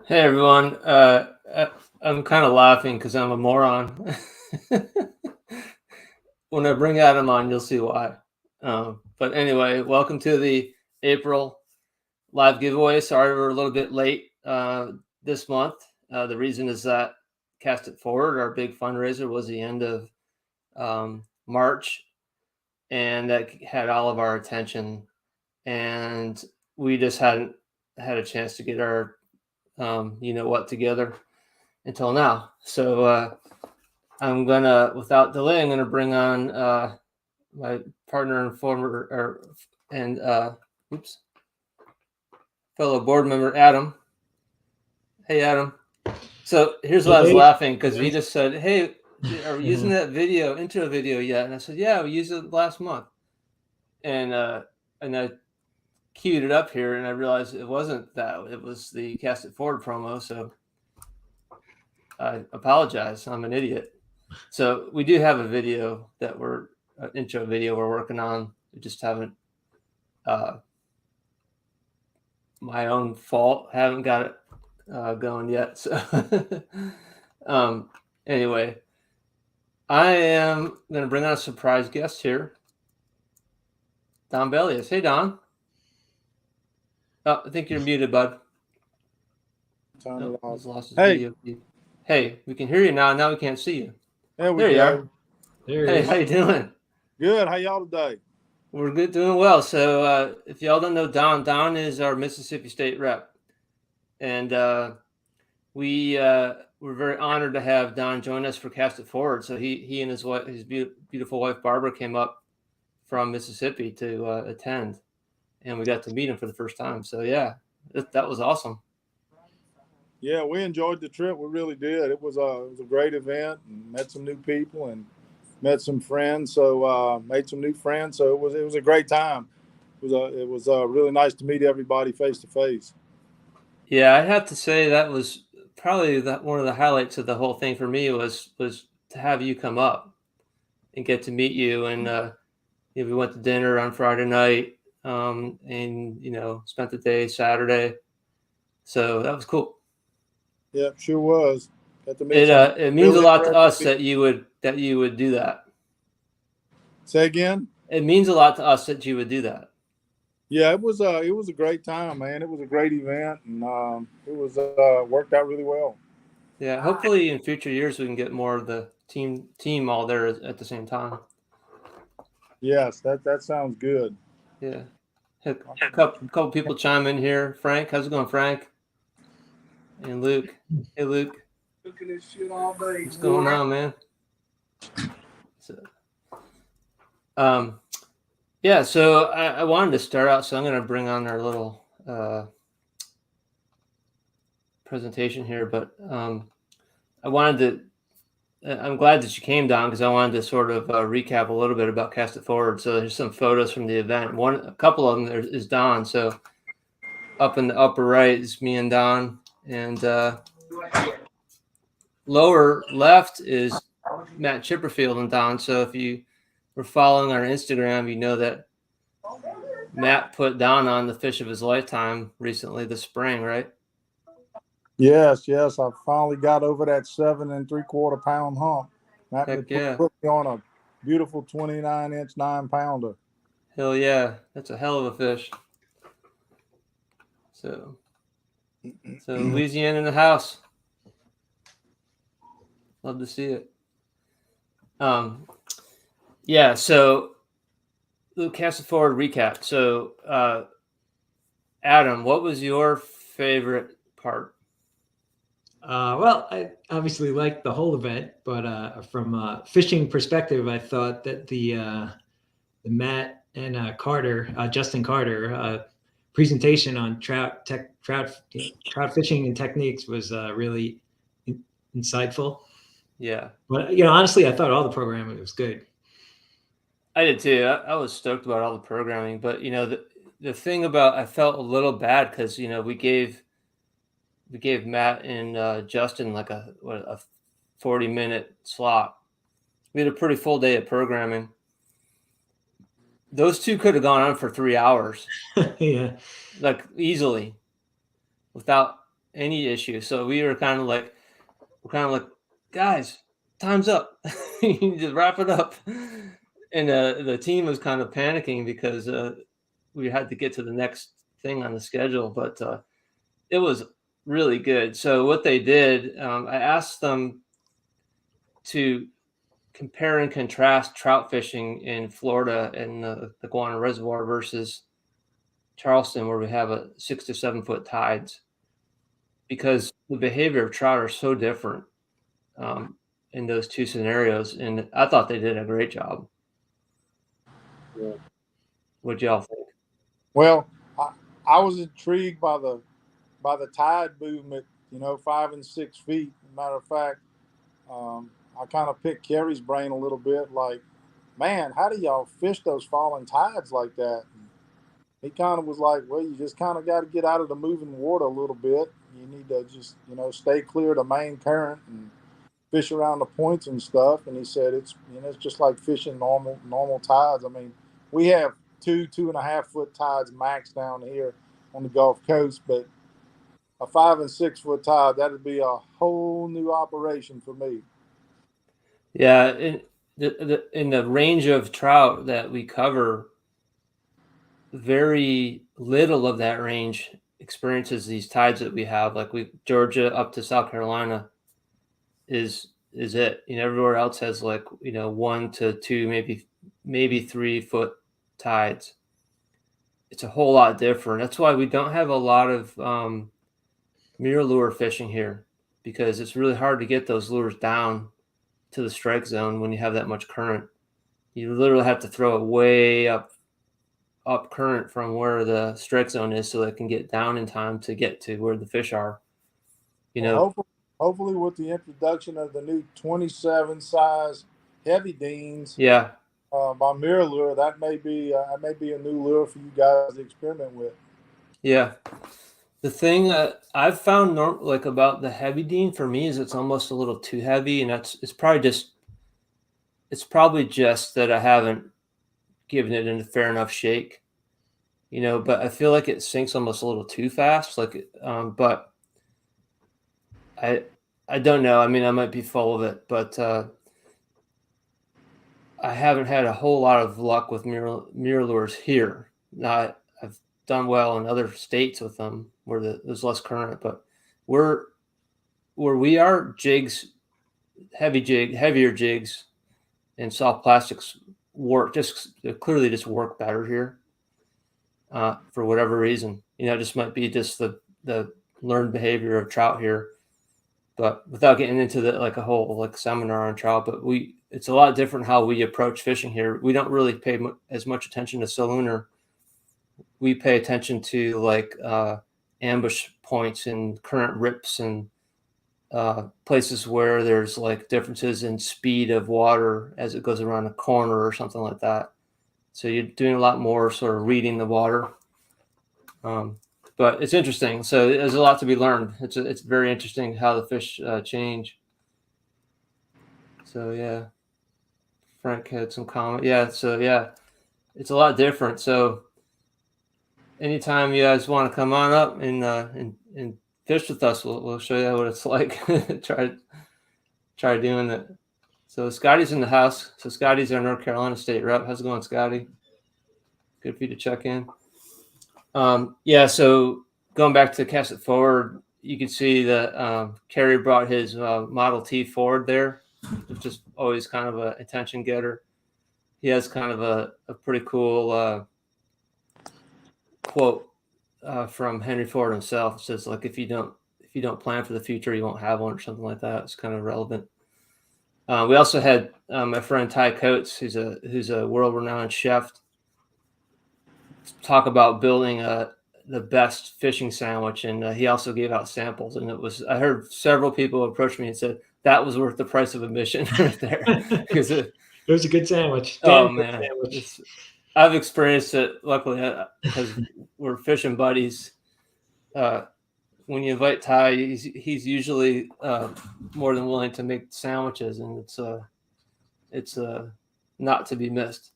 Hey everyone, I'm kind of laughing because I'm a moron. When I bring Adam on, you'll see why. But anyway, welcome to the April live giveaway. Sorry we're a little bit late this month. The reason is that Cast It Forward, our big fundraiser, was the end of March, and that had all of our attention, and we just hadn't had a chance to get our what together until now. So I'm gonna, without delay, I'm gonna bring on my partner and fellow board member, Adam. Hey, Adam. So here's why I was laughing, because he just said, "Hey, are we using that intro video yet?" And I said, "Yeah, we used it last month." And I queued it up here, and I realized it wasn't that. It was the Cast It Forward promo. So I apologize. I'm an idiot. So we do have a video that intro video we're working on. We just haven't, my own fault, haven't got it going yet. So anyway, I am going to bring on a surprise guest here, Don Bellius. Hey, Don. Oh, I think you're muted, bud. He's lost his video. Hey, we can hear you now. Now we can't see you. There you are. Hey, how you doing? Good. How y'all today? We're good, doing well. So if y'all don't know Don is our Mississippi State rep. And we're very honored to have Don join us for Cast It Forward. So he and his wife, his beautiful wife, Barbara, came up from Mississippi to attend. And we got to meet him for the first time. So, yeah, that was awesome. Yeah, we enjoyed the trip. We really did. It was a great event, and met some new people and met some friends. So made some new friends. So it was a great time. It was really nice to meet everybody face to face. Yeah, I have to say that was probably one of the highlights of the whole thing for me was to have you come up and get to meet you. And we went to dinner on Friday night, and spent the day Saturday. So that was cool. Yeah, sure was. It means really a lot to us that you would do that. Say again? It means a lot to us that you would do that. Yeah, it was a great time, man. It was a great event, and it was worked out really well. Yeah, hopefully in future years we can get more of the team all there at the same time. Yes, that sounds good. Yeah, a couple people chime in here. Frank, how's it going, Frank? And Luke. Hey, Luke. Looking at shit all day. What's going on, man? So, yeah, so I wanted to start out, so I'm going to bring on our little presentation here, but I'm glad that you came, Don, because I wanted to sort of recap a little bit about Cast It Forward. So there's some photos from the event. A couple of them is Don. So up in the upper right is me and Don, and lower left is Matt Chipperfield and Don. So if you were following our Instagram, you know that Matt put Don on the fish of his lifetime recently this spring, right? Yes. I finally got over that 7 3/4 pound hump. Matt put me on a beautiful 29-inch 9-pounder. Hell yeah, that's a hell of a fish. So Louisiana in the house. Love to see it. Yeah, so Cast It Forward recap. So Adam, what was your favorite part? Well, I obviously liked the whole event, but from a fishing perspective, I thought that the Matt and Justin Carter presentation on trout fishing and techniques was really insightful. Yeah, but honestly, I thought all the programming was good. I did too. I was stoked about all the programming, but the thing about, I felt a little bad because we gave Matt and Justin like a 40-minute slot. We had a pretty full day of programming. Those two could have gone on for 3 hours. Yeah, like easily, without any issue. So we were kind of like, guys, time's up. You need to wrap it up. And the team was kind of panicking because we had to get to the next thing on the schedule, but it was really good. So what they did, I asked them to compare and contrast trout fishing in Florida and the Guana Reservoir versus Charleston, where we have a 6 to 7 foot tides, because the behavior of trout are so different in those two scenarios. And I thought they did a great job. Yeah. What y'all think? Well, I was intrigued by the tide movement. 5 and 6 feet. Matter of fact, I kind of picked Kerry's brain a little bit. Like, man, how do y'all fish those falling tides like that? And he kind of was like, well, you just kind of got to get out of the moving water a little bit. You need to just stay clear of the main current and fish around the points and stuff. And he said it's it's just like fishing normal tides. I mean, we have 2.5 foot tides max down here on the Gulf Coast, but a 5 and 6 foot tide, that'd be a whole new operation for me. Yeah, in the range of trout that we cover, very little of that range experiences these tides that we have. Like Georgia up to South Carolina is it. Everywhere else has 1 to 2, maybe 3 foot tides. It's a whole lot different. That's why we don't have a lot of mirror lure fishing here, because it's really hard to get those lures down to the strike zone when you have that much current. You literally have to throw it way up current from where the strike zone is so that it can get down in time to get to where the fish are. Well, hopefully with the introduction of the new 27 size heavy deans, yeah, by mirror lure, that may be a new lure for you guys to experiment with. Yeah. The thing that I've found about the heavy dean for me is it's almost a little too heavy, and it's probably just that I haven't given it a fair enough shake, but I feel like it sinks almost a little too fast. But I don't know. I mean, I might be full of it, but I haven't had a whole lot of luck with mirror lures here. Now, I've done well in other states with them where there's less current, but where we are, jigs, heavier jigs, and soft plastics clearly just work better here for whatever reason. It just might be just the learned behavior of trout here. But without getting into a whole seminar on trout, but it's a lot different how we approach fishing here. We don't really pay as much attention to salooner. We pay attention to ambush points and current rips and places where there's differences in speed of water as it goes around a corner or something like that. So you're doing a lot more sort of reading the water. But it's interesting. So there's a lot to be learned. It's very interesting how the fish change. So yeah, Frank had some comment. Yeah. So yeah, it's a lot different. So anytime you guys want to come on up and fish with us, we'll show you what it's like. try doing it. So Scotty's in the house. So Scotty's our North Carolina State rep. How's it going, Scotty? Good for you to check in. Yeah, so going back to Cast It Forward, you can see that Kerry brought his Model T Ford there, which is always kind of an attention getter. He has kind of a pretty cool quote from Henry Ford himself. It says, if you don't plan for the future, you won't have one, or something like that. It's kind of relevant. We also had my friend Ty Coates, who's a world-renowned chef, talk about building the best fishing sandwich, and he also gave out samples. And I heard several people approach me and said that was worth the price of admission right there, because it was a good sandwich. Oh man, I've experienced it luckily because we're fishing buddies. When you invite Ty, he's usually more than willing to make sandwiches, and it's not to be missed.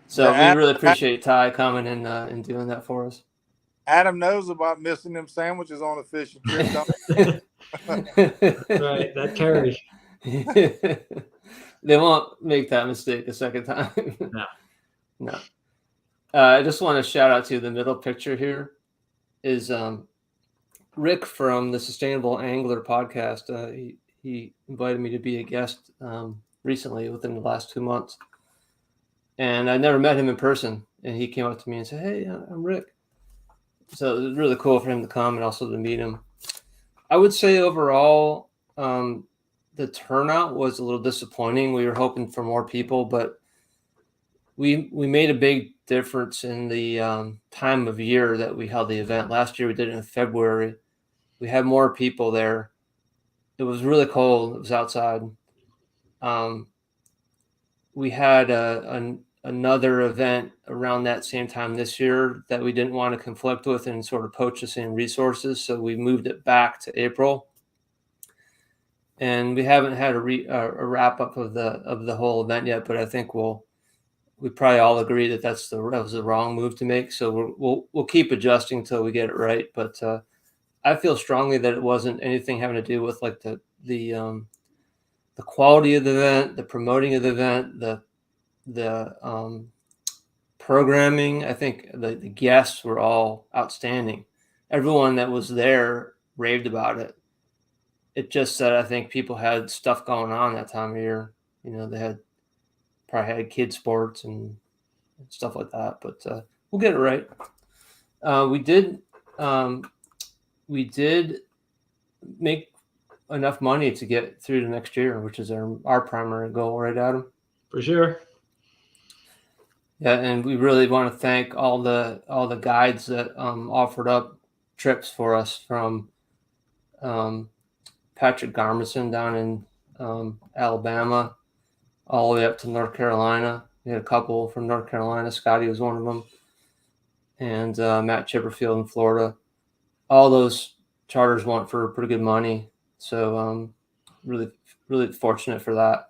So we really appreciate Ty coming and doing that for us. Adam knows about missing them sandwiches on a fishing trip. Right, that carries. They won't make that mistake a second time. No. No. I just want to shout out to the middle picture here is Rick from the Sustainable Angler podcast. He invited me to be a guest recently within the last 2 months. And I never met him in person. And he came up to me and said, "Hey, I'm Rick." So it was really cool for him to come and also to meet him. I would say overall, the turnout was a little disappointing. We were hoping for more people, but we made a big difference in the time of year that we held the event. Last year we did it in February. We had more people there. It was really cold. It was outside. We had another event around that same time this year that we didn't want to conflict with and sort of poach the same resources. So we moved it back to April. And we haven't had a wrap up of the whole event yet, but I think we probably all agree that that was the wrong move to make. So we'll keep adjusting until we get it right. But I feel strongly that it wasn't anything having to do with like the quality of the event, the promoting of the event, the programming. I think the guests were all outstanding. Everyone that was there raved about it. It just said, I think people had stuff going on that time of year. You know, they probably had kid sports and stuff like that, but we'll get it right. We did make enough money to get through the next year, which is our primary goal, right, Adam? For sure. Yeah, and we really want to thank all the guides that offered up trips for us, from Patrick Garmison down in Alabama, all the way up to North Carolina. We had a couple from North Carolina. Scotty was one of them, and Matt Chipperfield in Florida. All those charters went for pretty good money. So really, really fortunate for that.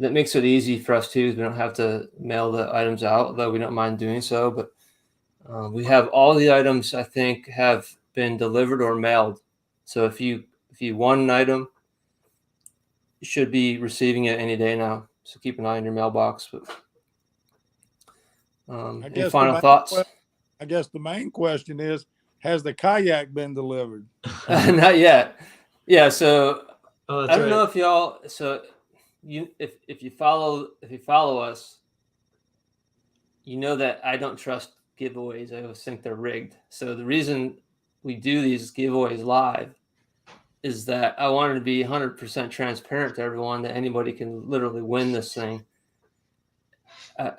That makes it easy for us too. We don't have to mail the items out, though we don't mind doing so. But we have all the items, I think, have been delivered or mailed. So if you want an item, you should be receiving it any day now. So keep an eye on your mailbox. But any final thoughts? I guess the main question is, has the kayak been delivered? Not yet. Yeah. So Oh, I don't know if y'all. So if you follow us, you know that I don't trust giveaways. I always think they're rigged. So the reason we do these giveaways live is that I wanted to be 100% transparent to everyone, that anybody can literally win this thing.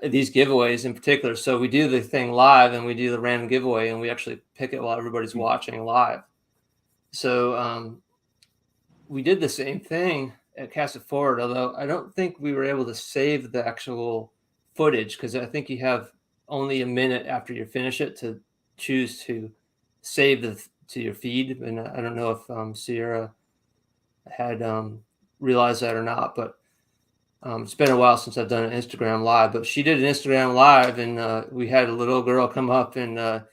These giveaways in particular. So we do the thing live and we do the random giveaway and we actually pick it while everybody's watching live. So we did the same thing at Cast It Forward, although I don't think we were able to save the actual footage, because I think you have only a minute after you finish it to choose to save to your feed. And I don't know if Sierra had realized that or not, but it's been a while since I've done an Instagram live, but she did an Instagram live, and we had a little girl come up and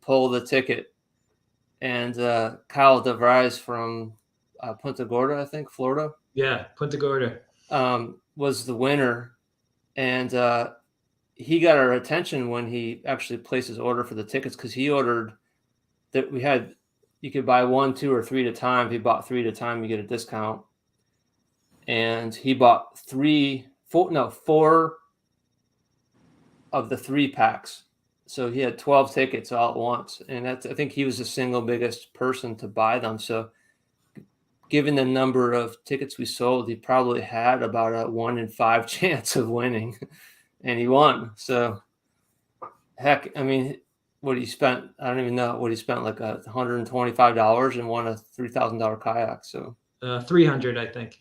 pull the ticket. And Kyle DeVries from Punta Gorda, I think, Florida. Yeah, Punta Gorda. Was the winner. And he got our attention when he actually placed his order for the tickets, because he ordered that you could buy 1, 2, or 3 at a time. If you bought 3 at a time, you get a discount. And he bought 4 of the 3 packs. So he had 12 tickets all at once. And I think he was the single biggest person to buy them. So given the number of tickets we sold, he probably had about a 1 in 5 chance of winning. And he won. So heck, I mean, what he spent, I don't even know what he spent, like $125 and won a $3,000 kayak. So 300, I think.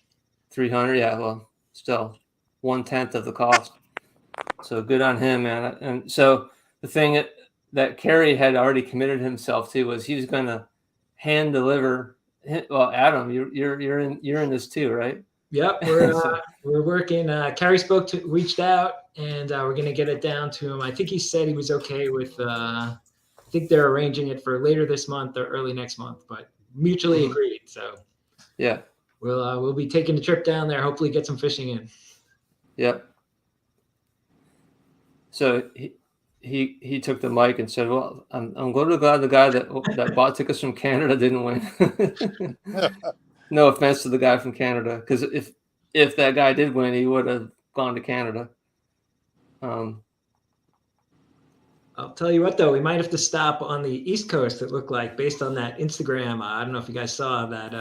300, yeah. Well, still 1/10 of the cost. So good on him, man. And so the thing that Kerry had already committed himself to was he was going to hand deliver. Well, Adam, you're in this too, right? Yep, we're working. Kerry reached out, and we're gonna get it down to him. I think he said he was okay with think they're arranging it for later this month or early next month, but mutually agreed. So Yeah. we'll be taking a trip down there. Hopefully, get some fishing in. Yep. So he took the mic and said, "Well, I'm glad the guy that bought tickets from Canada didn't win." No offense to the guy from Canada, because if that guy did win, he would have gone to Canada. I'll tell you what, though, we might have to stop on the East Coast. It looked like, based on that Instagram. I don't know if you guys saw that.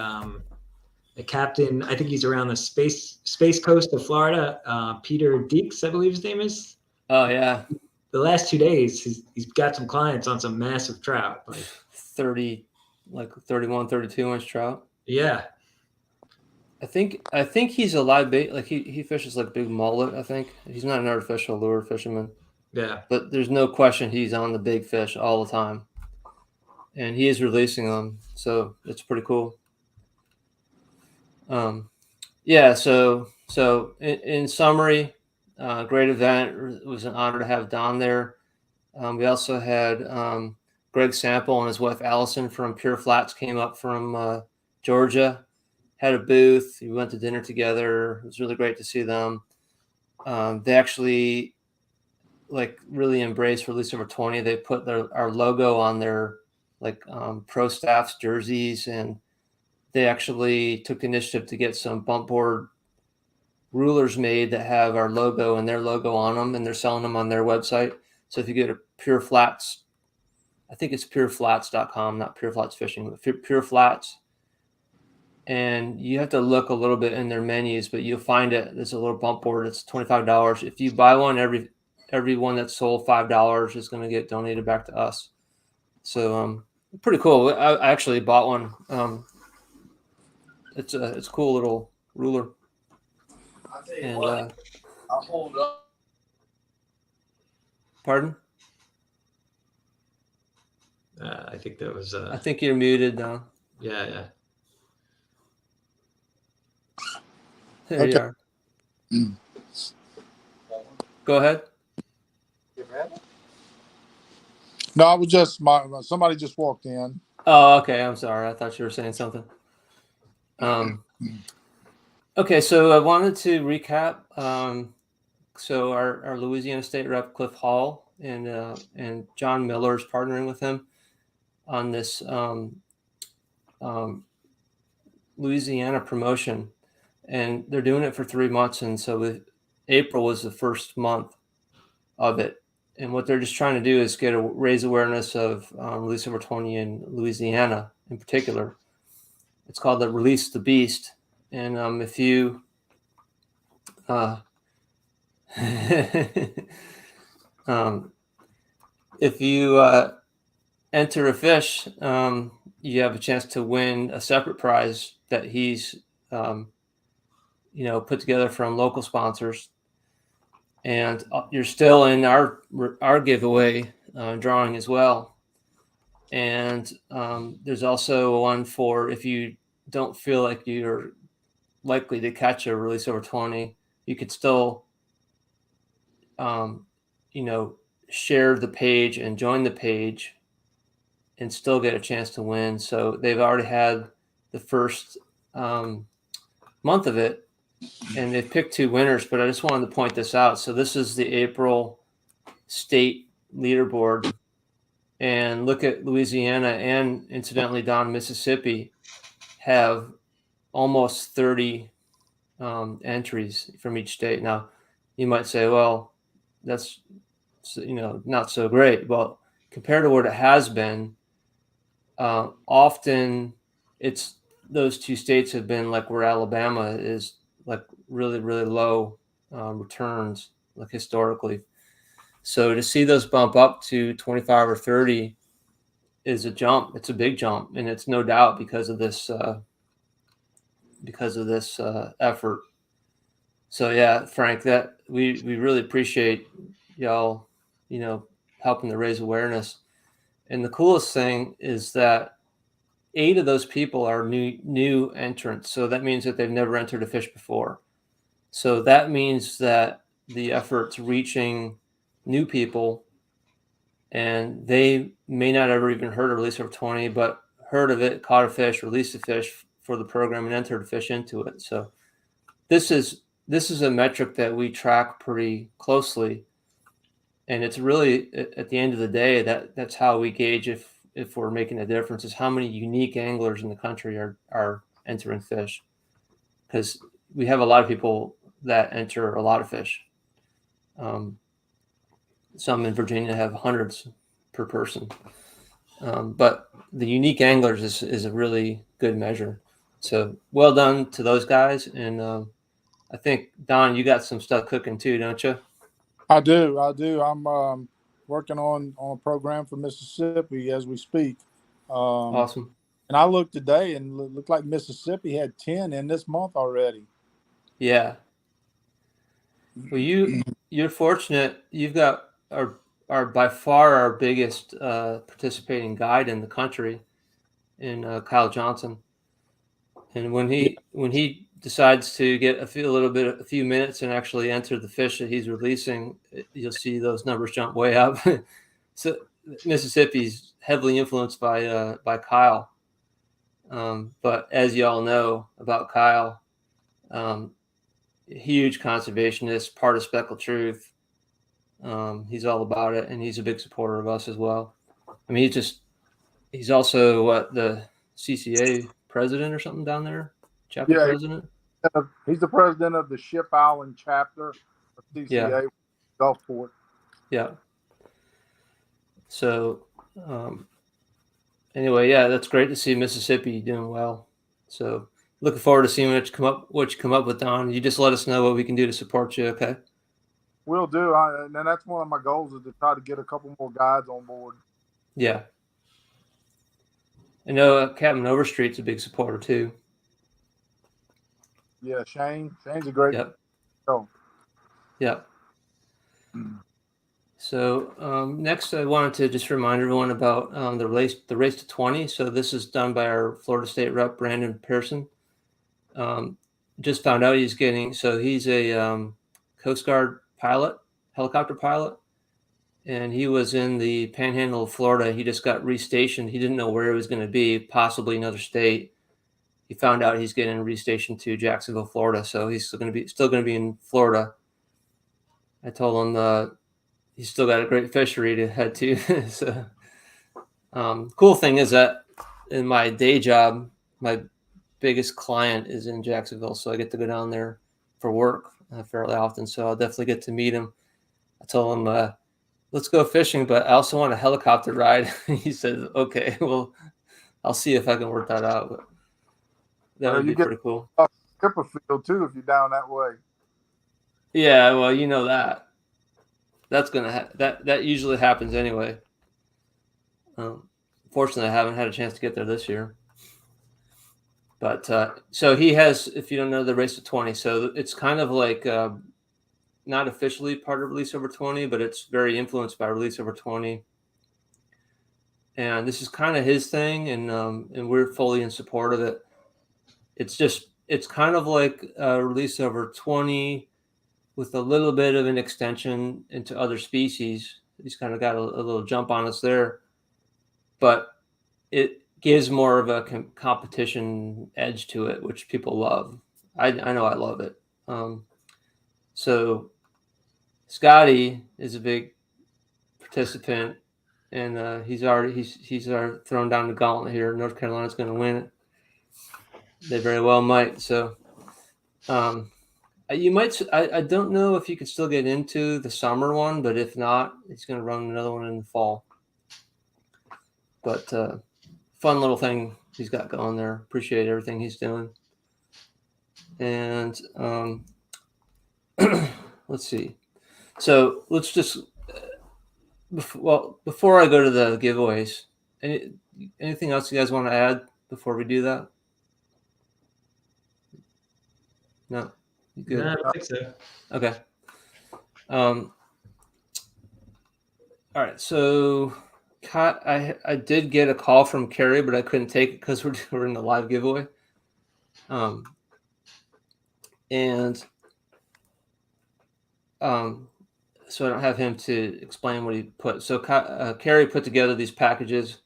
The captain, I think he's around the space coast of Florida. Peter Deeks, I believe his name is. Oh yeah. The last 2 days, he's got some clients on some massive trout, like 30, like 31, 32-inch trout. Yeah. I think he's a live bait. Like he fishes like big mullet. I think he's not an artificial lure fisherman. Yeah. But there's no question he's on the big fish all the time, and he is releasing them, so it's pretty cool. Yeah. So in summary, great event. It was an honor to have Don there. We also had Greg Sample and his wife Allison from Pure Flats came up from Georgia, had a booth. We went to dinner together. It was really great to see them. They actually really embraced Release Over 20. They put our logo on their pro staff's jerseys, and they actually took the initiative to get some bump board rulers made that have our logo and their logo on them, and they're selling them on their website. So if you go to Pure Flats, I think it's pureflats.com, not Pure Flats Fishing, but Pure Flats. And you have to look a little bit in their menus, but you'll find it. There's a little bump board. It's $25. If you buy one, every one that's sold $5 is going to get donated back to us. So pretty cool. I actually bought one. It's a cool little ruler. I'll tell you what, I'll hold up. Pardon? I think that was. I think you're muted now. Yeah. There you are. Go ahead. No, I was just somebody just walked in. Oh, okay. I'm sorry. I thought you were saying something. Okay, so I wanted to recap. So our Louisiana State Rep Cliff Hall and John Miller is partnering with him on this Louisiana promotion, and they're doing it for 3 months. And so April was the first month of it. And what they're just trying to do is raise awareness of Release Over 20 in Louisiana in particular. It's called the Release the Beast. And if you enter a fish, you have a chance to win a separate prize that he's put together from local sponsors. And you're still in our giveaway drawing as well. And there's also one for if you don't feel like you're likely to catch a Release Over 20, you could still, share the page and join the page and still get a chance to win. So they've already had the first month of it, and they've picked 2 winners, but I just wanted to point this out. So this is the April state leaderboard, and look at Louisiana and incidentally Don, Mississippi have almost 30 entries from each state. Now you might say, well, that's not so great. Well, compared to what it has been, often it's those 2 states have been like where Alabama is, like really, really low returns, like historically. So to see those bump up to 25 or 30 is a jump. It's a big jump, and it's no doubt because of this effort. So yeah, Frank, that we really appreciate y'all, helping to raise awareness. And the coolest thing is that 8 of those people are new entrants. So that means that they've never entered a fish before. So that means that the effort's reaching new people and they may not ever even heard of release over 20, but heard of it, caught a fish, released a fish for the program, and entered a fish into it. So this is a metric that we track pretty closely, and it's really, at the end of the day, that's how we gauge if we're making a difference, is how many unique anglers in the country are entering fish, because we have a lot of people that enter a lot of fish. Some in Virginia have hundreds per person, but the unique anglers is a really good measure. So well done to those guys, and I think, Don, you got some stuff cooking too, don't you? I do. I'm working on a program for Mississippi as we speak. Awesome. And I looked today, and looked like Mississippi had 10 in this month already. Yeah. Well, you're fortunate. You've got our by far our biggest participating guide in the country, in Kyle Johnson. And when he decides to get a few minutes and actually enter the fish that he's releasing, you'll see those numbers jump way up. So Mississippi's heavily influenced by Kyle. But as you all know about Kyle, huge conservationist, part of Speckled Truth. He's all about it, and he's a big supporter of us as well. I mean, he's also the CCA president or something down there, chapter president. He's the president of the Ship Island chapter of CCA Gulfport. Yeah. So anyway, yeah, that's great to see Mississippi doing well. So looking forward to seeing what you come up with, Don. You just let us know what we can do to support you, okay? Will do. And that's one of my goals, is to try to get a couple more guides on board. Yeah. I know Captain Overstreet's a big supporter too. Yeah, Shane's a great. Yep. Oh. Yep. So next, I wanted to just remind everyone about the race to 20. So this is done by our Florida State rep, Brandon Pearson. Just found out he's a Coast Guard pilot, helicopter pilot, and he was in the Panhandle of Florida. He just got restationed. He didn't know where he was going to be, possibly another state. He found out he's getting restationed to Jacksonville, Florida. So he's still going to be in Florida. I told him he's still got a great fishery to head to. So, cool thing is that in my day job, my biggest client is in Jacksonville, so I get to go down there for work fairly often. So I'll definitely get to meet him. I told him, let's go fishing, but I also want a helicopter ride. He said, okay, well, I'll see if I can work that out. But that would be pretty cool. Chipperfield too, if you're down that way. Yeah, well, you know that. That's gonna that usually happens anyway. Fortunately, I haven't had a chance to get there this year. But so he has, if you don't know, the race to 20. So it's kind of like not officially part of Release Over 20, but it's very influenced by Release Over 20. And this is kind of his thing, and we're fully in support of it. It's kind of like Release Over 20 with a little bit of an extension into other species. He's kind of got a little jump on us there, but it gives more of a competition edge to it, which people love. I know I love it. So Scotty is a big participant, and he's thrown down the gauntlet here. North Carolina's going to win it. They very well might. So you might. I don't know if you could still get into the summer one, but if not, he's going to run another one in the fall. But fun little thing he's got going there. Appreciate everything he's doing. And let's see. So let's just before I go to the giveaways, anything else you guys want to add before we do that? No. Good. No, I don't think so. Okay. All right. So, I did get a call from Carrie, but I couldn't take it because we're in the live giveaway. And so I don't have him to explain what he put. So Carrie put together these packages.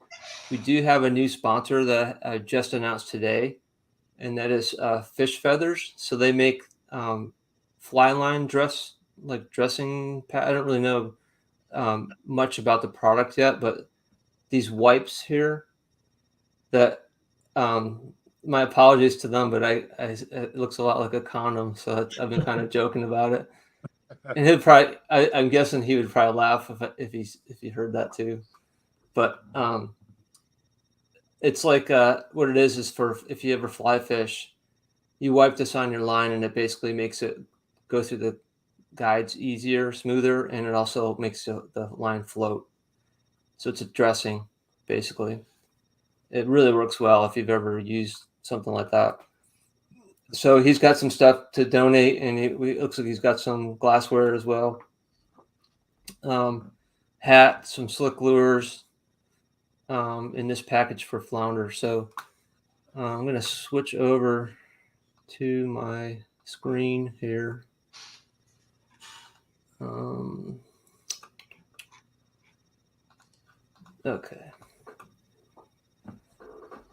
We do have a new sponsor that I just announced today, and that is Fish Feathers. So they make fly line dressing. I don't really know much about the product yet, but these wipes here that my apologies to them, but it looks a lot like a condom, so I've been kind of joking about it. And he'd probably, I'm guessing he would probably laugh if he heard that too. But it's like what it is for if you ever fly fish, you wipe this on your line, and it basically makes it go through the guides easier, smoother, and it also makes the line float. So it's a dressing, basically. It really works well if you've ever used something like that. So he's got some stuff to donate, and it looks like he's got some glassware as well. Hat, some slick lures in this package for flounder. So I'm going to switch over to my screen here. Okay.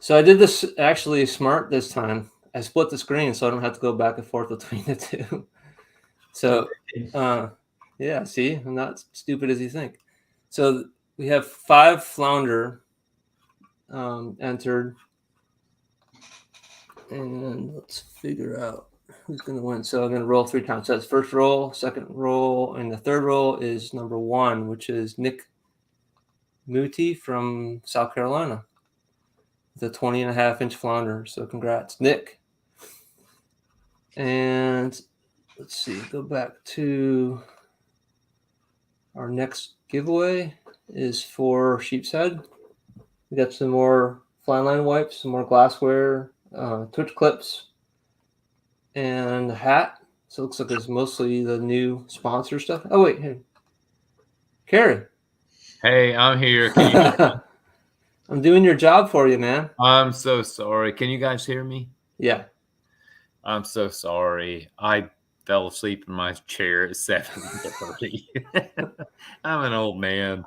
So I did this actually smart this time. I split the screen so I don't have to go back and forth between the two. So, yeah, see, I'm not stupid as you think. So we have 5 flounder entered. And let's figure out who's going to win. So I'm going to roll 3 times. So that's first roll, second roll, and the third roll is number 1, which is Nick Muti from South Carolina. The 20.5-inch flounder. So congrats, Nick. And let's see, go back to our next giveaway is for Sheep's Head. We got some more fly line wipes, some more glassware, twitch clips, and a hat. So it looks like it's mostly the new sponsor stuff. Oh, wait, hey. Carrie. Hey, I'm here. Can you I'm doing your job for you, man. I'm so sorry. Can you guys hear me? Yeah. I'm so sorry. I fell asleep in my chair at 7:30. I'm an old man.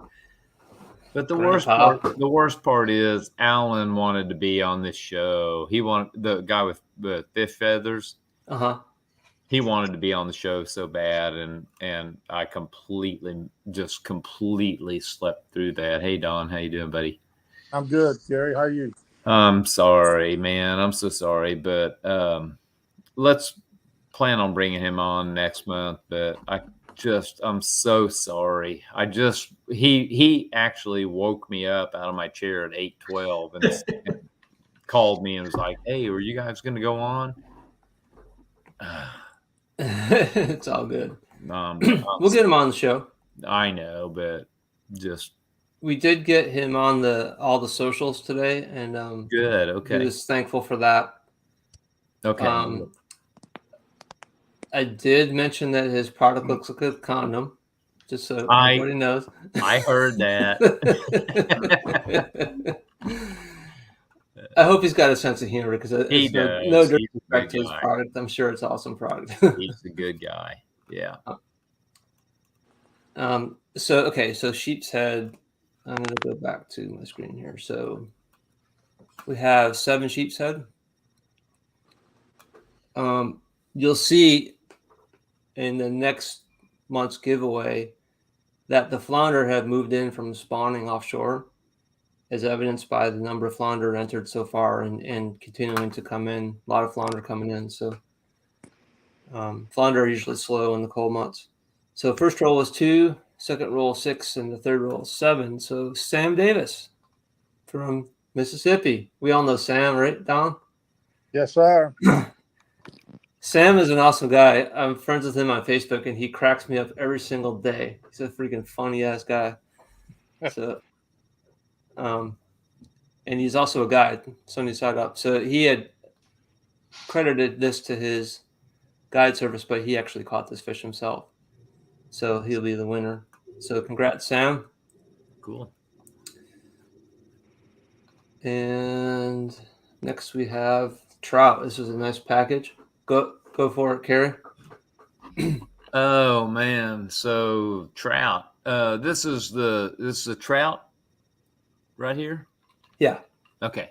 But the worst part is Alan wanted to be on this show. He wanted the guy with the fish feathers. Uh-huh. He wanted to be on the show so bad, and I completely slept through that. Hey Don, how you doing, buddy? I'm good, Gary. How are you? I'm sorry, man. I'm so sorry, but let's plan on bringing him on next month. But I'm so sorry. He actually woke me up out of my chair at 8:12 and called me and was like, "Hey, are you guys going to go on?" It's all good. We'll get him on the show. I know, but we did get him on all the socials today, and good. Okay, he was thankful for that. Okay. I did mention that his product looks like a condom, just so everybody knows. I heard that. I hope he's got a sense of humor because he does. No disrespect to his product. I'm sure it's an awesome product. He's a good guy. Yeah. So Sheep's Head. I'm going to go back to my screen here. So we have 7 Sheep's Head. You'll see in the next month's giveaway that the flounder have moved in from spawning offshore, as evidenced by the number of flounder entered so far and continuing to come in. A lot of flounder coming in. So flounder are usually slow in the cold months. So first roll was 2, second roll 6, and the third roll 7. So Sam Davis from Mississippi. We all know Sam, right, Don? Yes, sir. Sam is an awesome guy. I'm friends with him on Facebook, and he cracks me up every single day. He's a freaking funny ass guy. So, and he's also a guide, sunny side up. So he had credited this to his guide service, but he actually caught this fish himself. So he'll be the winner. So congrats, Sam. Cool. And next we have trout. This is a nice package. Go for it, Carrie. Oh man, so trout. This is a trout right here. Yeah. Okay.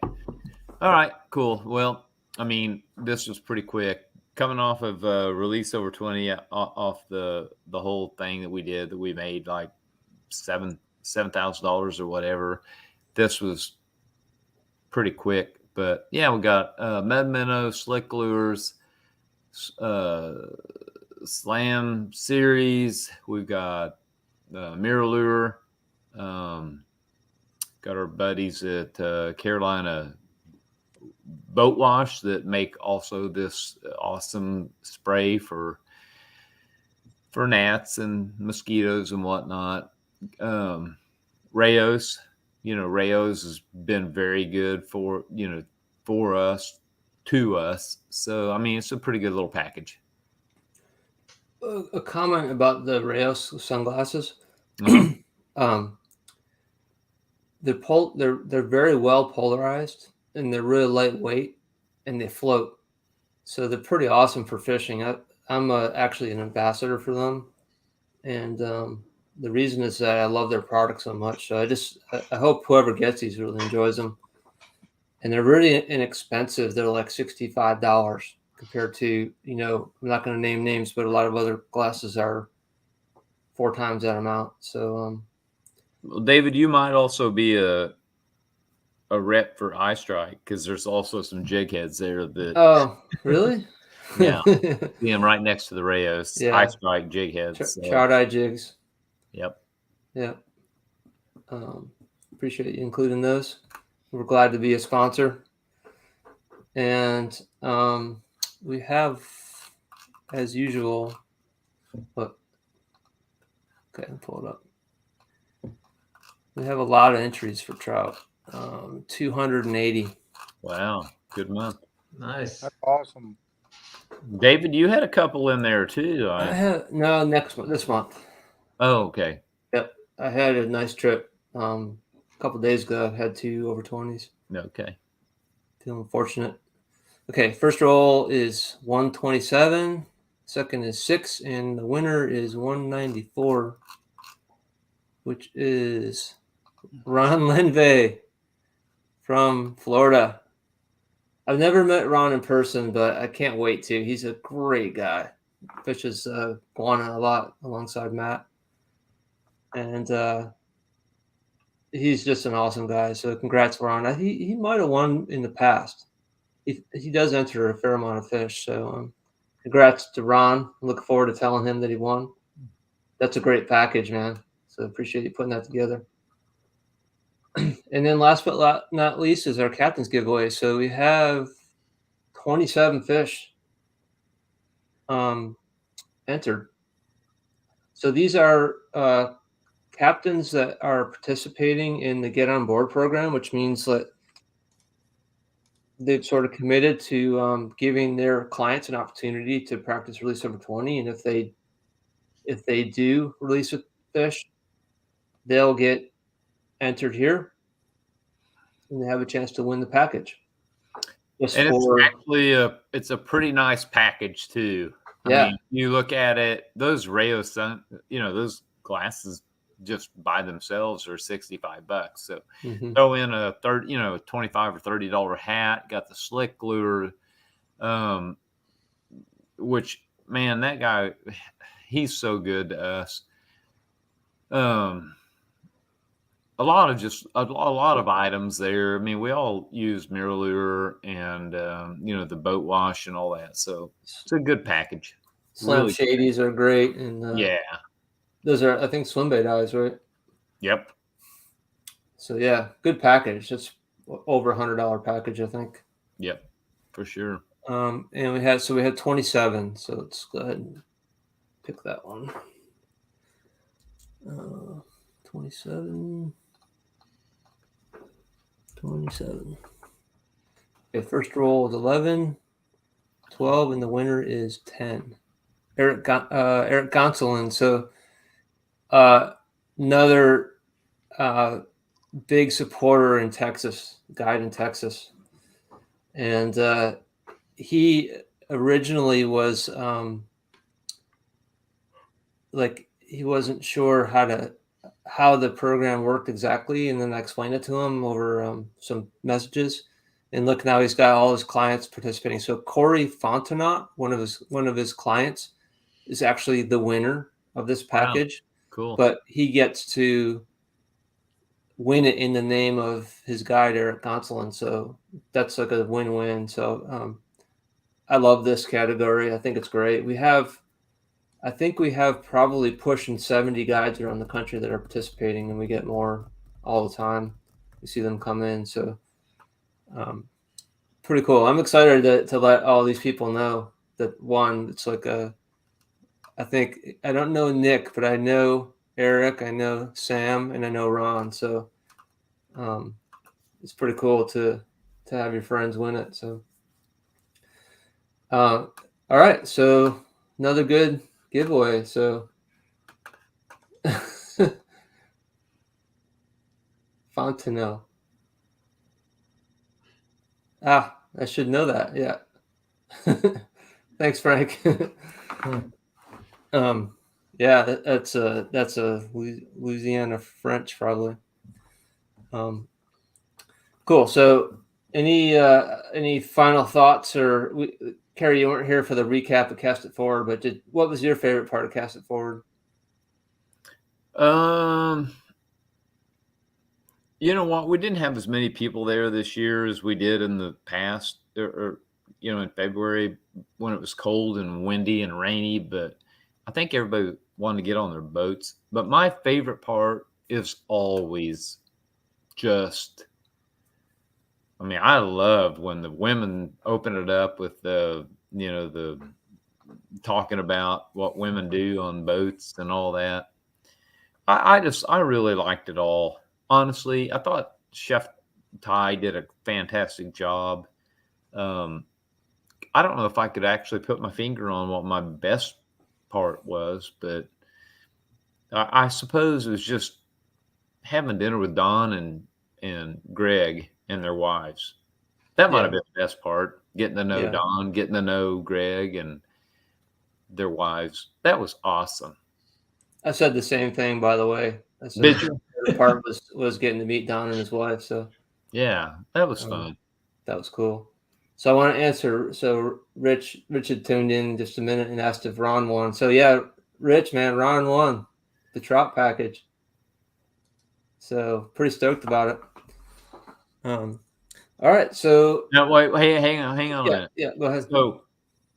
All right. Cool. Well, I mean, this was pretty quick. Coming off of release over 20 off the whole thing that we did that we made like $7,000 or whatever. This was pretty quick, but yeah, we got med minnow, slick lures, slam series. We've got mirror lure. Got our buddies at Carolina Boat Wash that make also this awesome spray for gnats and mosquitoes and whatnot. Rayos, Rayos has been very good for us, to us. So I mean, it's a pretty good little package. A comment about the Rayos sunglasses. They're very well polarized, and they're really lightweight, and they float. So they're pretty awesome for fishing. I'm actually an ambassador for them, and the reason is that I love their product so much. So I hope whoever gets these really enjoys them. And they're really inexpensive. They're like $65 compared to, I'm not going to name names, but a lot of other glasses are 4 times that amount. So, well, David, you might also be a rep for iStrike, because there's also some jig heads there that. Oh, really? Yeah, see them right next to the Rayos. Yeah. iStrike jig heads. Trout eye jigs. Yep. Yeah. Appreciate you including those. We're glad to be a sponsor. And we have, as usual, okay, I'll pull it up. We have a lot of entries for trout. 280. Wow, good month. Nice. That's awesome. David, you had a couple in there too. This month. Oh, okay. Yep, I had a nice trip. A couple days ago, I had 2 over 20s. Okay. Feeling fortunate. Okay, first roll is 127. Second is 6, and the winner is 194, which is Ron Lenve from Florida. I've never met Ron in person, but I can't wait to. He's a great guy. Fishes guana a lot alongside Matt. And he's just an awesome guy. So congrats, Ron. He might have won in the past. He does enter a fair amount of fish. So congrats to Ron. I look forward to telling him that he won. That's a great package, man. So appreciate you putting that together. And then last but not least is our captain's giveaway. So we have 27 fish entered. So these are captains that are participating in the Get On Board program, which means that they've sort of committed to giving their clients an opportunity to practice release over 20. And if they do release a fish, they'll get entered here, and they have a chance to win the package. It's actually it's a pretty nice package too. Yeah. I mean, you look at it, those Rayos, those glasses just by themselves are $65. So throw in a $25 or $30 hat, got the slick lure, which, man, that guy, he's so good to us. A lot of items there. I mean, we all use mirror lure and the boat wash and all that. So it's a good package. Slam really shadies are great, and yeah, those are, I think, swim bait eyes, right? Yep. So yeah, good package. It's over $100 package, I think. Yep, for sure. And we had 27. So let's go ahead and pick that one. 27. Okay, first roll is 11, 12, and the winner is 10. Eric Gonsolin. So another big supporter in Texas, guide in Texas. And he originally was like he wasn't sure how the program worked exactly, and then I explained it to him over some messages. And look, now he's got all his clients participating. So Corey Fontenot, one of his clients, is actually the winner of this package. Wow. Cool. But he gets to win it in the name of his guide, Eric Gonsolin. So that's like a win-win. So I love this category. I think it's great. I think we have probably pushing 70 guides around the country that are participating, and we get more all the time. We see them come in. So pretty cool. I'm excited to let all these people know that, one, it's like I think, I don't know Nick, but I know Eric, I know Sam, and I know Ron. So it's pretty cool to have your friends win it. So all right. So another good giveaway. So Fontenot. I should know that. Yeah. Thanks, Frank. Yeah, that's a Louisiana French probably. Cool. So any final thoughts, or Carrie, you weren't here for the recap of Cast It Forward, but what was your favorite part of Cast It Forward? You know what? We didn't have as many people there this year as we did in the past, or in February when it was cold and windy and rainy. But I think everybody wanted to get on their boats. But my favorite part is always just, I love when the women open it up with the talking about what women do on boats and all that. I really liked it all. Honestly, I thought Chef Ty did a fantastic job. I don't know if I could actually put my finger on what my best part was, but I suppose it was just having dinner with Don and Greg and their wives. That might have been the best part, getting to know Don, getting to know Greg and their wives. That was awesome. I said the same thing, by the way. I said Did you? The part was getting to meet Don and his wife. So yeah, that was fun. That was cool. So I want to answer. So Rich had tuned in just a minute and asked if Ron won. So yeah, Rich, man, Ron won the trout package. So pretty stoked about it. All right. So now wait, hang on a minute. Yeah, go ahead. So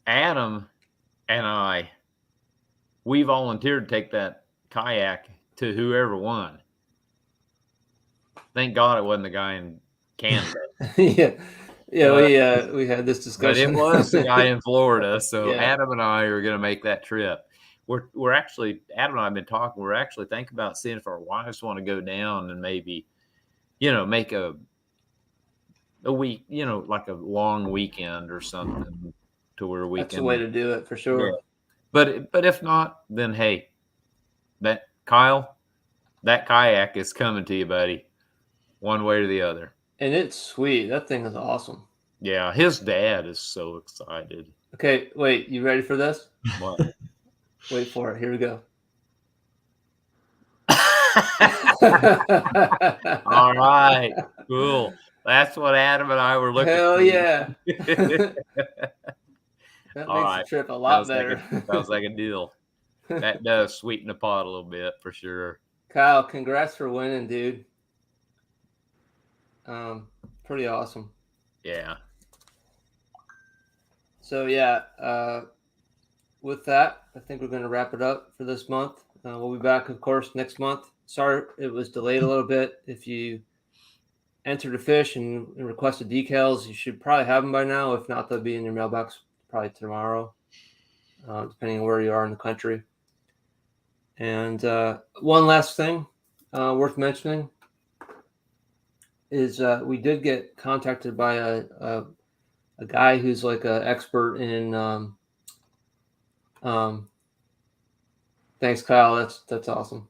Adam and we volunteered to take that kayak to whoever won. Thank God it wasn't the guy in Canada. We had this discussion. But it was the guy in Florida. So Yeah. Adam and I are going to make that trip. We're actually, Adam and I have been talking. We're actually thinking about seeing if our wives want to go down and maybe, make a week, like a long weekend or something to where we That's can. the way to do it for sure. Yeah. But if not, then hey, that kayak is coming to you, buddy, one way or the other. And it's sweet. That thing is awesome. Yeah, his dad is so excited. Okay, wait, you ready for this? What? Wait for it. Here we go. All right, cool. That's what Adam and I were looking Hell for. Yeah. That All makes right. the trip a lot better. Sounds like a deal. That does sweeten the pot a little bit for sure. Kyle, congrats for winning, dude. Pretty awesome. Yeah. So with that, I think we're going to wrap it up for this month. We'll be back, of course, next month. Sorry it was delayed a little bit. If you entered a fish and requested decals, you should probably have them by now. If not, they'll be in your mailbox probably tomorrow, depending on where you are in the country. And one last thing worth mentioning is we did get contacted by a guy who's like an expert in thanks, Kyle. That's awesome.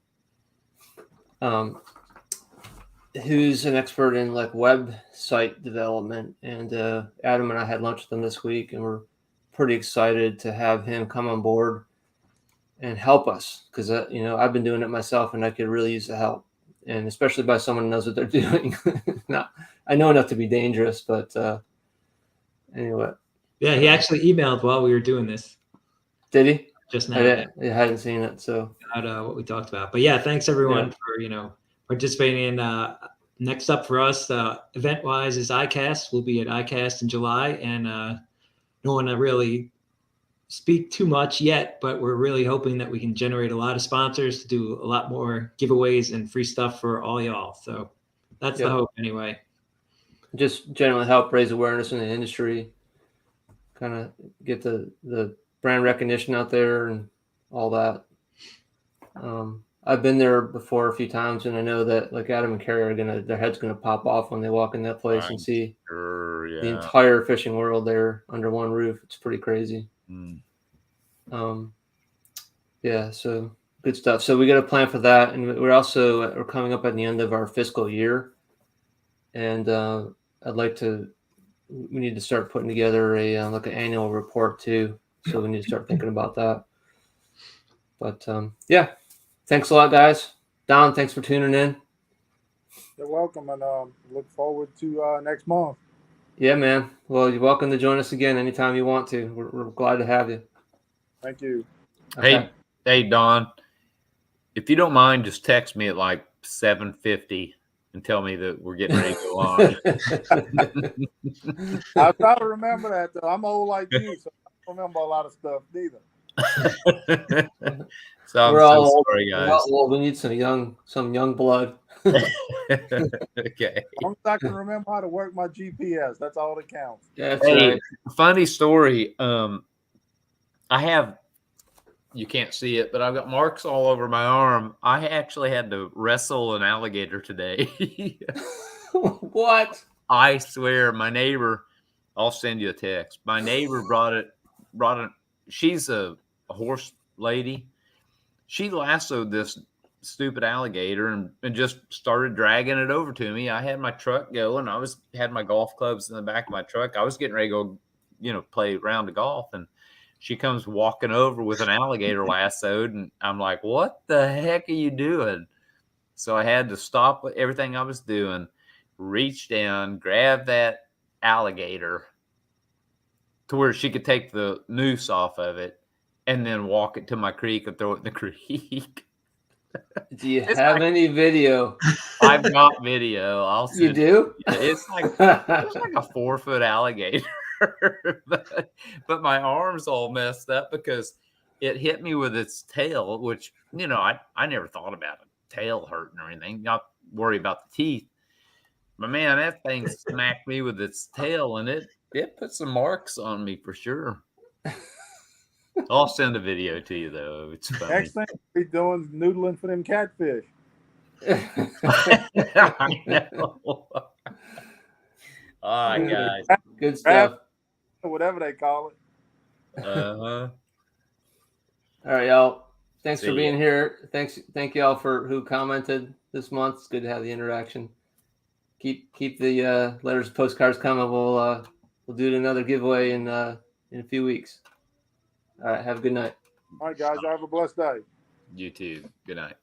Who's an expert in like website development, and Adam and I had lunch with him this week, and we're pretty excited to have him come on board and help us, because I've been doing it myself and I could really use the help, and especially by someone who knows what they're doing. I know enough to be dangerous, but anyway. Yeah, he actually emailed while we were doing this. Did he? Just now. I hadn't seen it, so about what we talked about. But yeah, thanks everyone for participating in. Next up for us, event wise, is ICAST. We'll be at ICAST in July, and don't want to really speak too much yet, but we're really hoping that we can generate a lot of sponsors to do a lot more giveaways and free stuff for all y'all. So that's the hope, anyway. Just generally help raise awareness in the industry, kind of get the brand recognition out there and all that. I've been there before a few times, and I know that like Adam and Carrie are their heads gonna pop off when they walk in that place and see the entire fishing world there under one roof. It's pretty crazy. Yeah, so good stuff. So we got a plan for that, and we're coming up at the end of our fiscal year, and we need to start putting together like an annual report too. So we need to start thinking about that. But yeah, thanks a lot, guys. Don, thanks for tuning in. You're welcome, and look forward to next month. Yeah, man. Well, you're welcome to join us again anytime you want to. We're glad to have you. Thank you. Okay. Hey, Don, if you don't mind, just text me at like 7:50 and tell me that we're getting ready to go on. I'll try to remember that, though. I'm old like you, so I don't remember a lot of stuff neither. So we're all old, sorry, guys. We need some young blood. Okay. As long as I can remember how to work my GPS, that's all that counts. Yeah, that's right. Funny story. I have, you can't see it, but I've got marks all over my arm. I actually had to wrestle an alligator today. What? I swear, my neighbor, I'll send you a text. My neighbor brought it. She's a horse lady. She lassoed this stupid alligator and just started dragging it over to me. I had my truck going. Had my golf clubs in the back of my truck. I was getting ready to go, play a round of golf, and she comes walking over with an alligator lassoed, and I'm like, what the heck are you doing? So I had to stop everything I was doing, reach down, grab that alligator to where she could take the noose off of it, and then walk it to my creek and throw it in the creek. Do you have any video? I've got video. I'll send you do? It's like a 4-foot alligator. but my arm's all messed up because it hit me with its tail, which, I never thought about a tail hurting or anything. Not worry about the teeth. But man, that thing smacked me with its tail, and it put some marks on me for sure. I'll send a video to you, though. It's funny. Next thing we'll be doing is noodling for them catfish. I know. All right, guys. Good stuff. Whatever they call it. Uh-huh. All right, y'all. Thanks for being here. Thank y'all for who commented this month. It's good to have the interaction. Keep the letters and postcards coming. We'll do another giveaway in a few weeks. All right, have a good night. All right, guys, have a blessed day. You too. Good night.